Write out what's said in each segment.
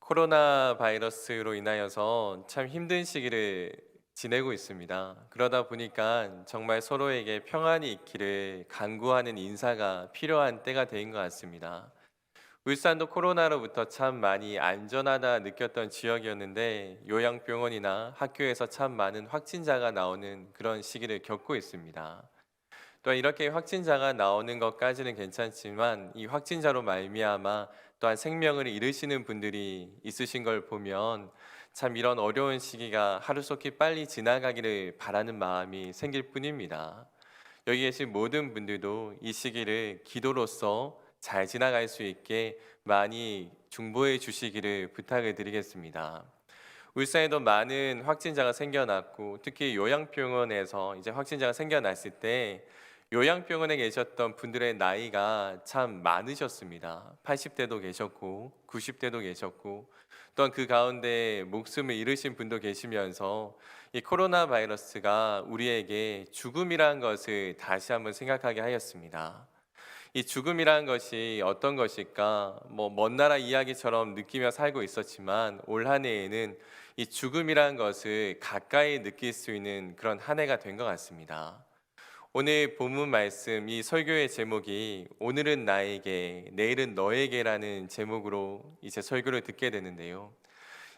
코로나 바이러스로 인하여서 참 힘든 시기를 지내고 있습니다. 그러다 보니까 정말 서로에게 평안이 있기를 간구하는 인사가 필요한 때가 된 것 같습니다. 울산도 코로나로부터 참 많이 안전하다 느꼈던 지역이었는데 요양병원이나 학교에서 참 많은 확진자가 나오는 그런 시기를 겪고 있습니다. 또한 이렇게 확진자가 나오는 것까지는 괜찮지만 이 확진자로 말미암아 또한 생명을 잃으시는 분들이 있으신 걸 보면 참 이런 어려운 시기가 하루속히 빨리 지나가기를 바라는 마음이 생길 뿐입니다. 여기 계신 모든 분들도 이 시기를 기도로서 잘 지나갈 수 있게 많이 중보해 주시기를 부탁을 드리겠습니다. 울산에도 많은 확진자가 생겨났고 특히 요양병원에서 이제 확진자가 생겨났을 때 요양병원에 계셨던 분들의 나이가 참 많으셨습니다. 80대도 계셨고 90대도 계셨고 또한 그 가운데 목숨을 잃으신 분도 계시면서 이 코로나 바이러스가 우리에게 죽음이라는 것을 다시 한번 생각하게 하였습니다. 이 죽음이라는 것이 어떤 것일까? 먼 나라 이야기처럼 느끼며 살고 있었지만 올 한 해에는 이 죽음이라는 것을 가까이 느낄 수 있는 그런 한 해가 된 것 같습니다. 오늘 본문 말씀 이 설교의 제목이 오늘은 나에게 내일은 너에게라는 제목으로 이제 설교를 듣게 되는데요.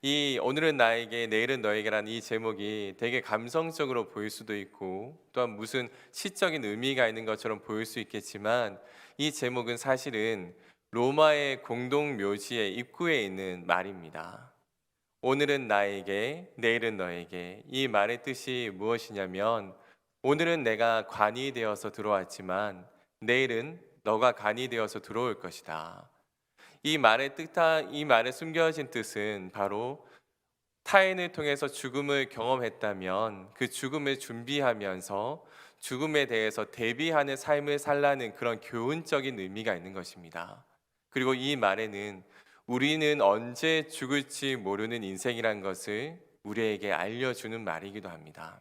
이 오늘은 나에게 내일은 너에게라는 이 제목이 되게 감성적으로 보일 수도 있고 또한 무슨 시적인 의미가 있는 것처럼 보일 수 있겠지만 이 제목은 사실은 로마의 공동 묘지의 입구에 있는 말입니다. 오늘은 나에게 내일은 너에게 이 말의 뜻이 무엇이냐면 오늘은 내가 관이 되어서 들어왔지만 내일은 너가 관이 되어서 들어올 것이다. 이 말에 숨겨진 뜻은 바로 타인을 통해서 죽음을 경험했다면 그 죽음을 준비하면서 죽음에 대해서 대비하는 삶을 살라는 그런 교훈적인 의미가 있는 것입니다. 그리고 이 말에는 우리는 언제 죽을지 모르는 인생이란 것을 우리에게 알려주는 말이기도 합니다.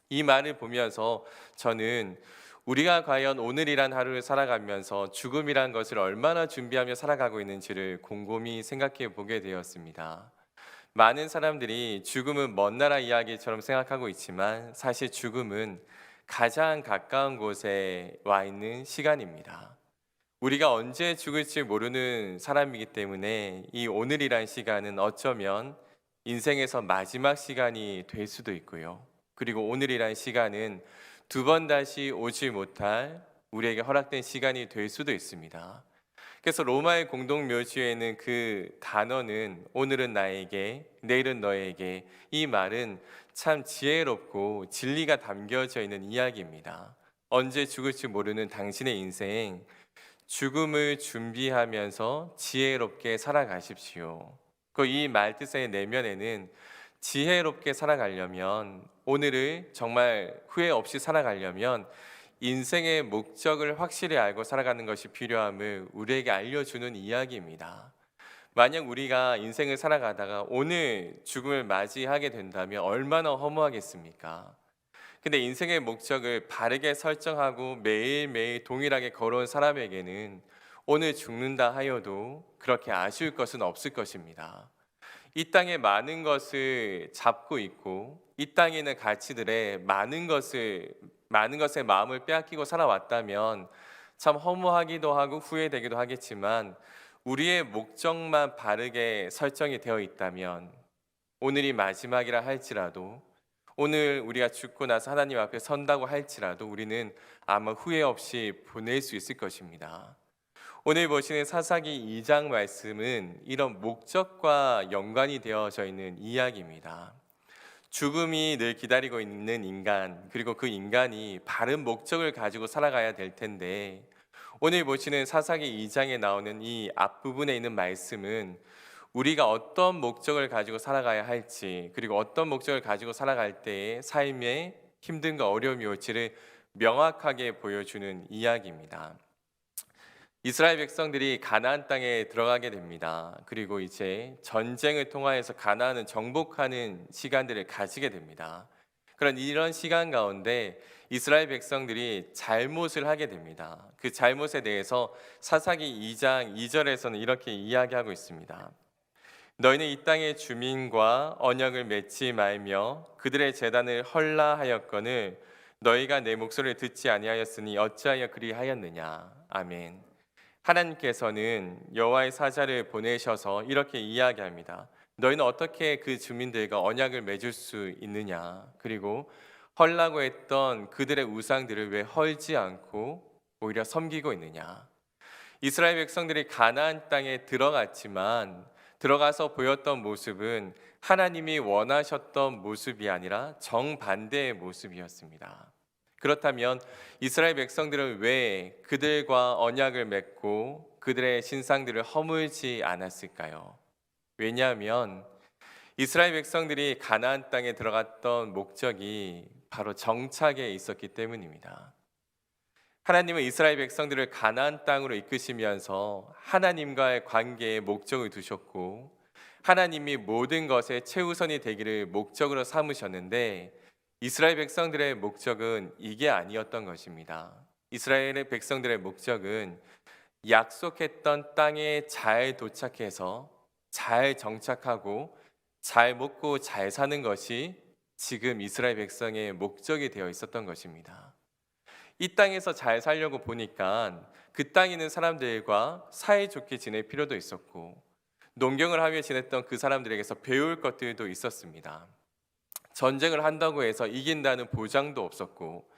이 말을 보면서 저는 우리가 과연 오늘이란 하루를 살아가면서 죽음이란 것을 얼마나 준비하며 살아가고 있는지를 곰곰이 생각해 보게 되었습니다. 많은 사람들이 죽음은 먼 나라 이야기처럼 생각하고 있지만 사실 죽음은 가장 가까운 곳에 와 있는 시간입니다. 우리가 언제 죽을지 모르는 사람이기 때문에 이 오늘이란 시간은 어쩌면 인생에서 마지막 시간이 될 수도 있고요. 그리고 오늘이란 시간은 두 번 다시 오지 못할 우리에게 허락된 시간이 될 수도 있습니다. 그래서 로마의 공동묘지에는 그 단어는 오늘은 나에게, 내일은 너에게 이 말은 참 지혜롭고 진리가 담겨져 있는 이야기입니다. 언제 죽을지 모르는 당신의 인생, 죽음을 준비하면서 지혜롭게 살아가십시오. 그 이 말 뜻의 내면에는 지혜롭게 살아가려면 오늘을 정말 후회 없이 살아가려면 인생의 목적을 확실히 알고 살아가는 것이 필요함을 우리에게 알려주는 이야기입니다. 만약 우리가 인생을 살아가다가 오늘 죽음을 맞이하게 된다면 얼마나 허무하겠습니까? 근데 인생의 목적을 바르게 설정하고 매일매일 동일하게 걸어온 사람에게는 오늘 죽는다 하여도 그렇게 아쉬울 것은 없을 것입니다. 이 땅에 많은 것을 잡고 있고 이 땅에 있는 가치들에 많은 것에 마음을 빼앗기고 살아왔다면 참 허무하기도 하고 후회되기도 하겠지만 우리의 목적만 바르게 설정이 되어 있다면 오늘이 마지막이라 할지라도 오늘 우리가 죽고 나서 하나님 앞에 선다고 할지라도 우리는 아마 후회 없이 보낼 수 있을 것입니다. 오늘 보시는 사사기 2장 말씀은 이런 목적과 연관이 되어져 있는 이야기입니다. 죽음이 늘 기다리고 있는 인간, 그리고 그 인간이 바른 목적을 가지고 살아가야 될 텐데 오늘 보시는 사사기 2장에 나오는 이 앞부분에 있는 말씀은 우리가 어떤 목적을 가지고 살아가야 할지, 그리고 어떤 목적을 가지고 살아갈 때에 삶에 힘든과 어려움이 올지를 명확하게 보여주는 이야기입니다. 이스라엘 백성들이 가나안 땅에 들어가게 됩니다. 그리고 이제 전쟁을 통하여서 가나안을 정복하는 시간들을 가지게 됩니다. 그런 이런 시간 가운데 이스라엘 백성들이 잘못을 하게 됩니다. 그 잘못에 대해서 사사기 2장 2절에서는 이렇게 이야기하고 있습니다. 너희는 이 땅의 주민과 언약을 맺지 말며 그들의 제단을 헐라하였거늘 너희가 내 목소리를 듣지 아니하였으니 어찌하여 그리하였느냐. 아멘. 하나님께서는 여호와의 사자를 보내셔서 이렇게 이야기합니다. 너희는 어떻게 그 주민들과 언약을 맺을 수 있느냐? 그리고 헐라고 했던 그들의 우상들을 왜 헐지 않고 오히려 섬기고 있느냐? 이스라엘 백성들이 가나안 땅에 들어갔지만 들어가서 보였던 모습은 하나님이 원하셨던 모습이 아니라 정반대의 모습이었습니다. 그렇다면 이스라엘 백성들은 왜 그들과 언약을 맺고 그들의 신상들을 허물지 않았을까요? 왜냐하면 이스라엘 백성들이 가나안 땅에 들어갔던 목적이 바로 정착에 있었기 때문입니다. 하나님은 이스라엘 백성들을 가나안 땅으로 이끄시면서 하나님과의 관계에 목적을 두셨고 하나님이 모든 것의 최우선이 되기를 목적으로 삼으셨는데 이스라엘 백성들의 목적은 이게 아니었던 것입니다. 이스라엘의 백성들의 목적은 약속했던 땅에 잘 도착해서 잘 정착하고 잘 먹고 잘 사는 것이 지금 이스라엘 백성의 목적이 되어 있었던 것입니다. 이 땅에서 잘 살려고 보니까 그 땅에 있는 사람들과 사이좋게 지낼 필요도 있었고 농경을 하며 지냈던 그 사람들에게서 배울 것들도 있었습니다. 전쟁을 한다고 해서 이긴다는 보장도 없었고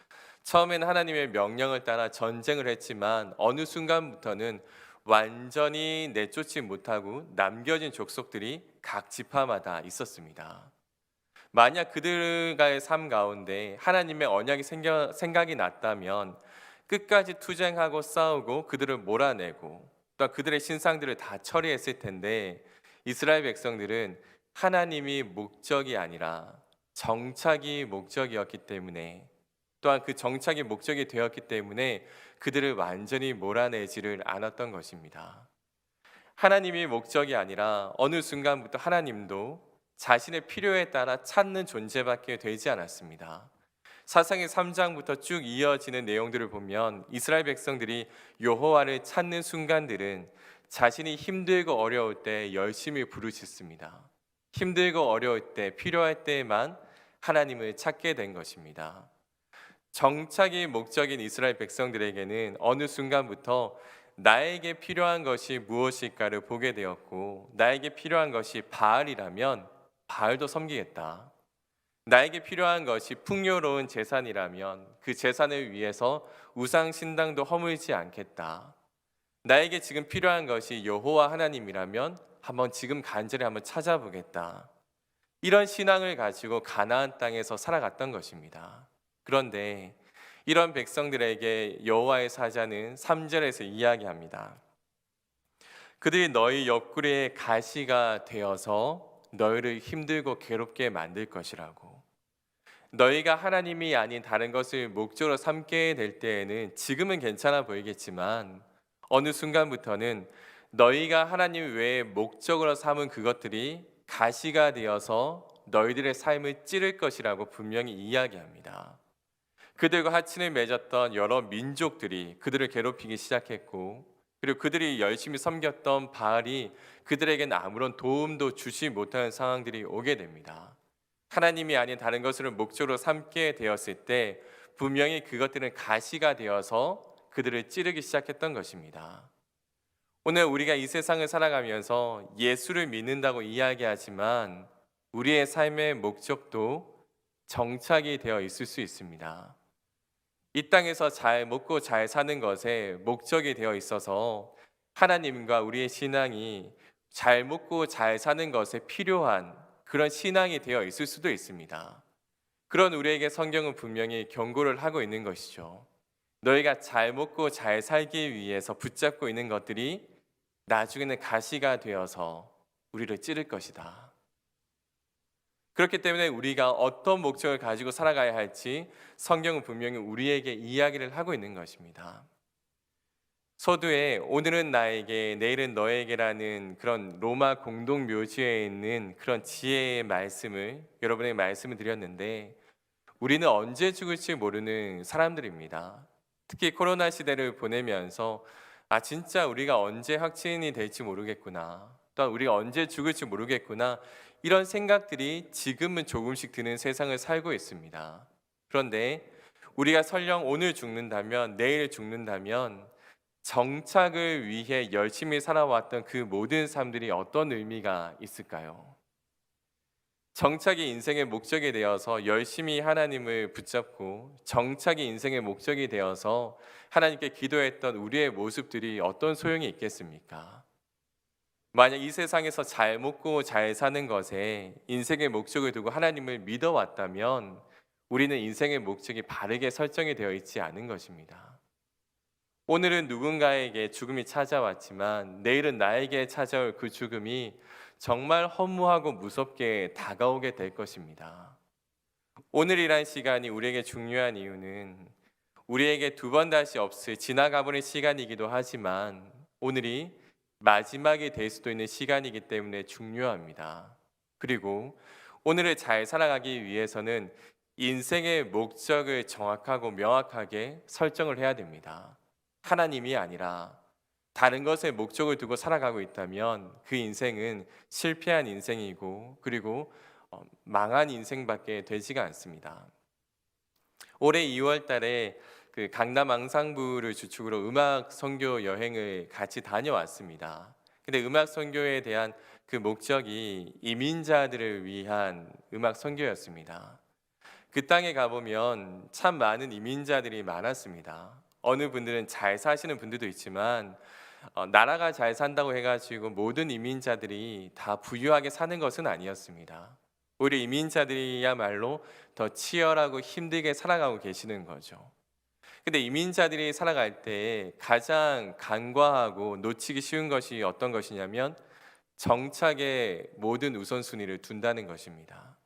처음에는 하나님의 명령을 따라 전쟁을 했지만 어느 순간부터는 완전히 내쫓지 못하고 남겨진 족속들이 각 지파마다 있었습니다. 만약 그들과의 삶 가운데 하나님의 언약이 생각이 났다면 끝까지 투쟁하고 싸우고 그들을 몰아내고 또 그들의 신상들을 다 처리했을 텐데 이스라엘 백성들은 하나님이 목적이 아니라 정착이 목적이었기 때문에 또한 그 정착이 목적이 되었기 때문에 그들을 완전히 몰아내지를 않았던 것입니다. 하나님이 목적이 아니라 어느 순간부터 하나님도 자신의 필요에 따라 찾는 존재밖에 되지 않았습니다. 사사기 3장부터 쭉 이어지는 내용들을 보면 이스라엘 백성들이 여호와를 찾는 순간들은 자신이 힘들고 어려울 때 열심히 부르짖습니다. 힘들고 어려울 때 필요할 때에만 하나님을 찾게 된 것입니다. 정착이 목적인 이스라엘 백성들에게는 어느 순간부터 나에게 필요한 것이 무엇일까를 보게 되었고 나에게 필요한 것이 바알이라면 바알도 섬기겠다. 나에게 필요한 것이 풍요로운 재산이라면 그 재산을 위해서 우상 신당도 허물지 않겠다. 나에게 지금 필요한 것이 여호와 하나님이라면 한번 지금 간절히 한번 찾아보겠다. 이런 신앙을 가지고 가나안 땅에서 살아갔던 것입니다. 그런데 이런 백성들에게 여호와의 사자는 3절에서 이야기합니다. 그들이 너희 옆구리에 가시가 되어서 너희를 힘들고 괴롭게 만들 것이라고. 너희가 하나님이 아닌 다른 것을 목적으로 삼게 될 때에는 지금은 괜찮아 보이겠지만 어느 순간부터는 너희가 하나님 외에 목적으로 삼은 그것들이 가시가 되어서 너희들의 삶을 찌를 것이라고 분명히 이야기합니다. 그들과 하친을 맺었던 여러 민족들이 그들을 괴롭히기 시작했고 그리고 그들이 열심히 섬겼던 바알이 그들에게는 아무런 도움도 주지 못하는 상황들이 오게 됩니다. 하나님이 아닌 다른 것을 목적으로 삼게 되었을 때 분명히 그것들은 가시가 되어서 그들을 찌르기 시작했던 것입니다. 오늘 우리가 이 세상을 살아가면서 예수를 믿는다고 이야기하지만 우리의 삶의 목적도 정착이 되어 있을 수 있습니다. 이 땅에서 잘 먹고 잘 사는 것에 목적이 되어 있어서 하나님과 우리의 신앙이 잘 먹고 잘 사는 것에 필요한 그런 신앙이 되어 있을 수도 있습니다. 그런 우리에게 성경은 분명히 경고를 하고 있는 것이죠. 너희가 잘 먹고 잘 살기 위해서 붙잡고 있는 것들이 나중에는 가시가 되어서 우리를 찌를 것이다. 그렇기 때문에 우리가 어떤 목적을 가지고 살아가야 할지 성경은 분명히 우리에게 이야기를 하고 있는 것입니다. 서두에 오늘은 나에게 내일은 너에게라는 그런 로마 공동 묘지에 있는 그런 지혜의 말씀을 여러분에게 말씀을 드렸는데 우리는 언제 죽을지 모르는 사람들입니다. 특히 코로나 시대를 보내면서 진짜 우리가 언제 확진이 될지 모르겠구나. 또한 우리가 언제 죽을지 모르겠구나. 이런 생각들이 지금은 조금씩 드는 세상을 살고 있습니다. 그런데 우리가 설령 오늘 죽는다면, 내일 죽는다면 정착을 위해 열심히 살아왔던 그 모든 삶들이 어떤 의미가 있을까요? 정착이 인생의 목적이 되어서 열심히 하나님을 붙잡고 정착이 인생의 목적이 되어서 하나님께 기도했던 우리의 모습들이 어떤 소용이 있겠습니까? 만약 이 세상에서 잘 먹고 잘 사는 것에 인생의 목적을 두고 하나님을 믿어왔다면 우리는 인생의 목적이 바르게 설정이 되어 있지 않은 것입니다. 오늘은 누군가에게 죽음이 찾아왔지만 내일은 나에게 찾아올 그 죽음이 정말 허무하고 무섭게 다가오게 될 것입니다. 오늘이란 시간이 우리에게 중요한 이유는 우리에게 두 번 다시 없을 지나가버린 시간이기도 하지만 오늘이 마지막이 될 수도 있는 시간이기 때문에 중요합니다. 그리고 오늘을 잘 살아가기 위해서는 인생의 목적을 정확하고 명확하게 설정을 해야 됩니다. 하나님이 아니라 다른 것에 목적을 두고 살아가고 있다면 그 인생은 실패한 인생이고 그리고 망한 인생밖에 되지가 않습니다. 올해 2월 달에 그 강남 앙상블을 주축으로 음악 선교 여행을 같이 다녀왔습니다. 근데 음악 선교에 대한 그 목적이 이민자들을 위한 음악 선교였습니다. 그 땅에 가보면 참 많은 이민자들이 많았습니다. 어느 분들은 잘 사시는 분들도 있지만 나라가 잘 산다고 해가지고 모든 이민자들이 다 부유하게 사는 것은 아니었습니다. 오히려 이민자들이야말로 더 치열하고 힘들게 살아가고 계시는 거죠. 근데 이민자들이 살아갈 때 가장 간과하고 놓치기 쉬운 것이 어떤 것이냐면 정착의 모든 우선순위를 둔다는 것입니다.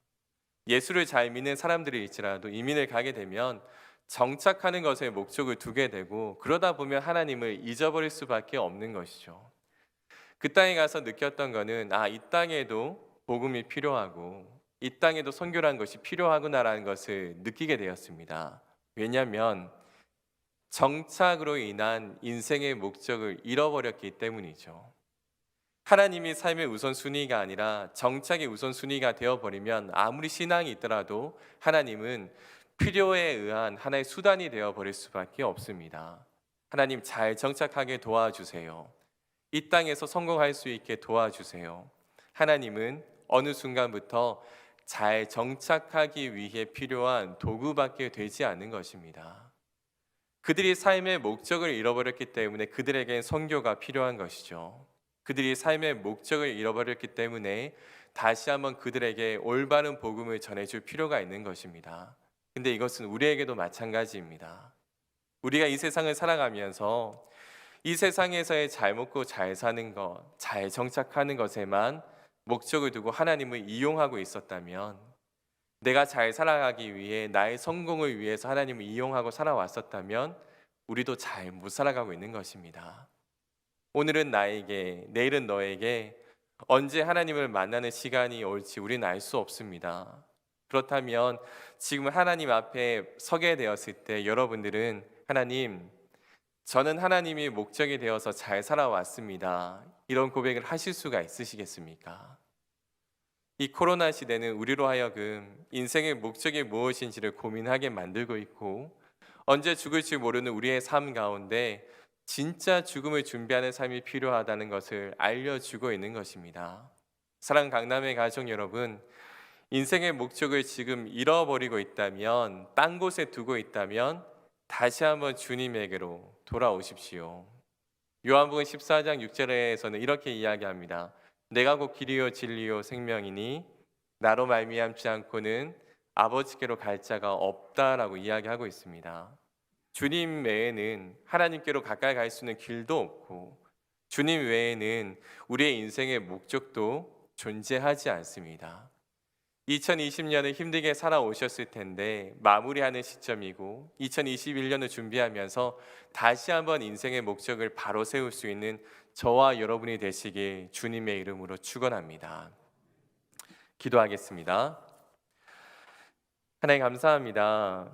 예수를 잘 믿는 사람들일지라도 이민을 가게 되면 정착하는 것에 목적을 두게 되고 그러다 보면 하나님을 잊어버릴 수밖에 없는 것이죠. 그 땅에 가서 느꼈던 거는 이 땅에도 복음이 필요하고 이 땅에도 선교라는 것이 필요하구나라는 것을 느끼게 되었습니다. 왜냐하면 정착으로 인한 인생의 목적을 잃어버렸기 때문이죠. 하나님이 삶의 우선순위가 아니라 정착의 우선순위가 되어버리면 아무리 신앙이 있더라도 하나님은 필요에 의한 하나의 수단이 되어버릴 수밖에 없습니다. 하나님 잘 정착하게 도와주세요. 이 땅에서 성공할 수 있게 도와주세요. 하나님은 어느 순간부터 잘 정착하기 위해 필요한 도구밖에 되지 않는 것입니다. 그들이 삶의 목적을 잃어버렸기 때문에 그들에겐 선교가 필요한 것이죠. 그들이 삶의 목적을 잃어버렸기 때문에 다시 한번 그들에게 올바른 복음을 전해줄 필요가 있는 것입니다. 근데 이것은 우리에게도 마찬가지입니다. 우리가 이 세상을 살아가면서 이 세상에서의 잘 먹고 잘 사는 것, 잘 정착하는 것에만 목적을 두고 하나님을 이용하고 있었다면 내가 잘 살아가기 위해 나의 성공을 위해서 하나님을 이용하고 살아왔었다면 우리도 잘 못 살아가고 있는 것입니다. 오늘은 나에게, 내일은 너에게 언제 하나님을 만나는 시간이 올지 우리는 알 수 없습니다. 그렇다면 지금 하나님 앞에 서게 되었을 때 여러분들은 하나님, 저는 하나님이 목적이 되어서 잘 살아왔습니다. 이런 고백을 하실 수가 있으시겠습니까? 이 코로나 시대는 우리로 하여금 인생의 목적이 무엇인지를 고민하게 만들고 있고 언제 죽을지 모르는 우리의 삶 가운데 진짜 죽음을 준비하는 삶이 필요하다는 것을 알려주고 있는 것입니다. 사랑 강남의 가족 여러분, 인생의 목적을 지금 잃어버리고 있다면, 딴 곳에 두고 있다면 다시 한번 주님에게로 돌아오십시오. 요한복음 14장 6절에서는 이렇게 이야기합니다. 내가 곧 길이요 진리요 생명이니 나로 말미암지 않고는 아버지께로 갈 자가 없다라고 이야기하고 있습니다. 주님 외에는 하나님께로 가까이 갈 수 있는 길도 없고 주님 외에는 우리의 인생의 목적도 존재하지 않습니다. 2020년을 힘들게 살아오셨을 텐데 마무리하는 시점이고 2021년을 준비하면서 다시 한번 인생의 목적을 바로 세울 수 있는 저와 여러분이 되시길 주님의 이름으로 축원합니다. 기도하겠습니다. 하나님 감사합니다.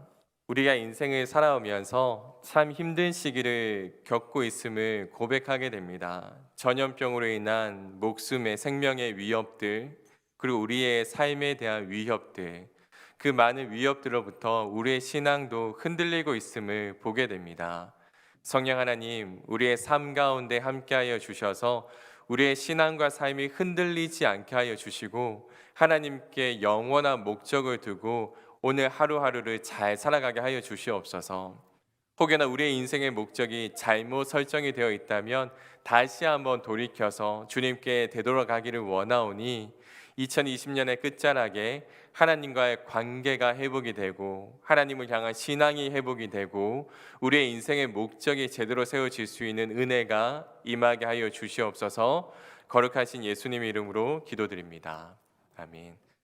우리가 인생을 살아오면서 참 힘든 시기를 겪고 있음을 고백하게 됩니다. 전염병으로 인한 목숨의 생명의 위협들, 그리고 우리의 삶에 대한 위협들, 그 많은 위협들로부터 우리의 신앙도 흔들리고 있음을 보게 됩니다. 성령 하나님, 우리의 삶 가운데 함께하여 주셔서 우리의 신앙과 삶이 흔들리지 않게 하여 주시고 하나님께 영원한 목적을 두고 오늘 하루하루를 잘 살아가게 하여 주시옵소서. 혹여나 우리의 인생의 목적이 잘못 설정이 되어 있다면 다시 한번 돌이켜서 주님께 되돌아가기를 원하오니 2020년의 끝자락에 하나님과의 관계가 회복이 되고 하나님을 향한 신앙이 회복이 되고 우리의 인생의 목적이 제대로 세워질 수 있는 은혜가 임하게 하여 주시옵소서. 거룩하신 예수님 이름으로 기도드립니다. 아멘.